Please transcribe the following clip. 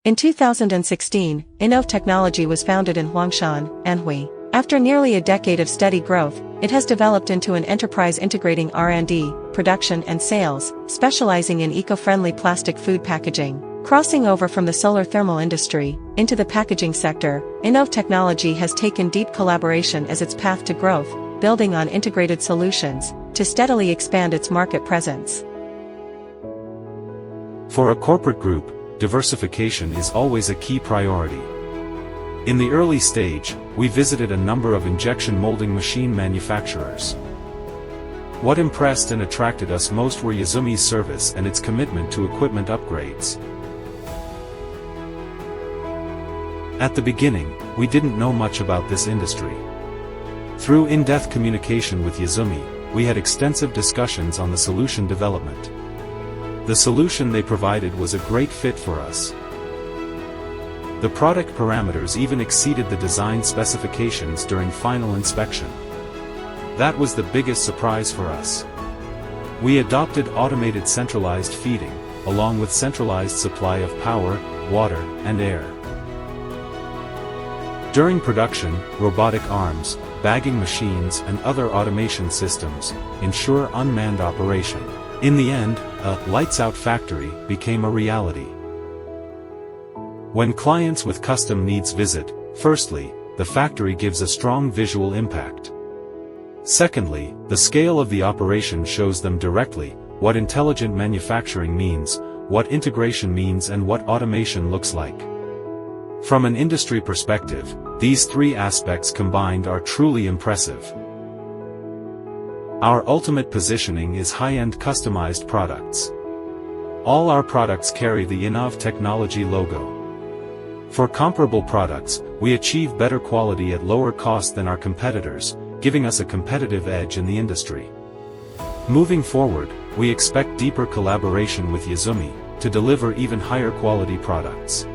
In 2016, Innov Technology was founded in Huangshan, Anhui. After nearly a decade of steady growth, it has developed into an enterprise integrating R&D, production and sales, specializing in eco-friendly plastic food packaging. Crossing over from the solar thermal industry into the packaging sector, Innov Technology has taken deep collaboration as its path to growth, building on integrated solutions to steadily expand its market presence. For a corporate group, diversification is always a key priority. In the early stage, we visited a number of injection molding machine manufacturers. What impressed and attracted us most were Yazumi's service and its commitment to equipment upgrades. At the beginning, we didn't know much about this industry. Through in-depth communication with Yazumi, we had extensive discussions on the solution development. The solution they provided was a great fit for us. The product parameters even exceeded the design specifications during final inspection. That was the biggest surprise for us. We adopted automated centralized feeding, along with centralized supply of power, water, and air. During production, robotic arms, bagging machines and other automation systems ensure unmanned operation. In the end, a lights-out factory became a reality. When clients with custom needs visit, firstly, the factory gives a strong visual impact. Secondly, the scale of the operation shows them directly what intelligent manufacturing means, what integration means and what automation looks like. From an industry perspective, these three aspects combined are truly impressive. Our ultimate positioning is high-end customized products. All our products carry the Innov Technology logo. For comparable products, we achieve better quality at lower cost than our competitors, giving us a competitive edge in the industry. Moving forward, we expect deeper collaboration with Yazumi to deliver even higher quality products.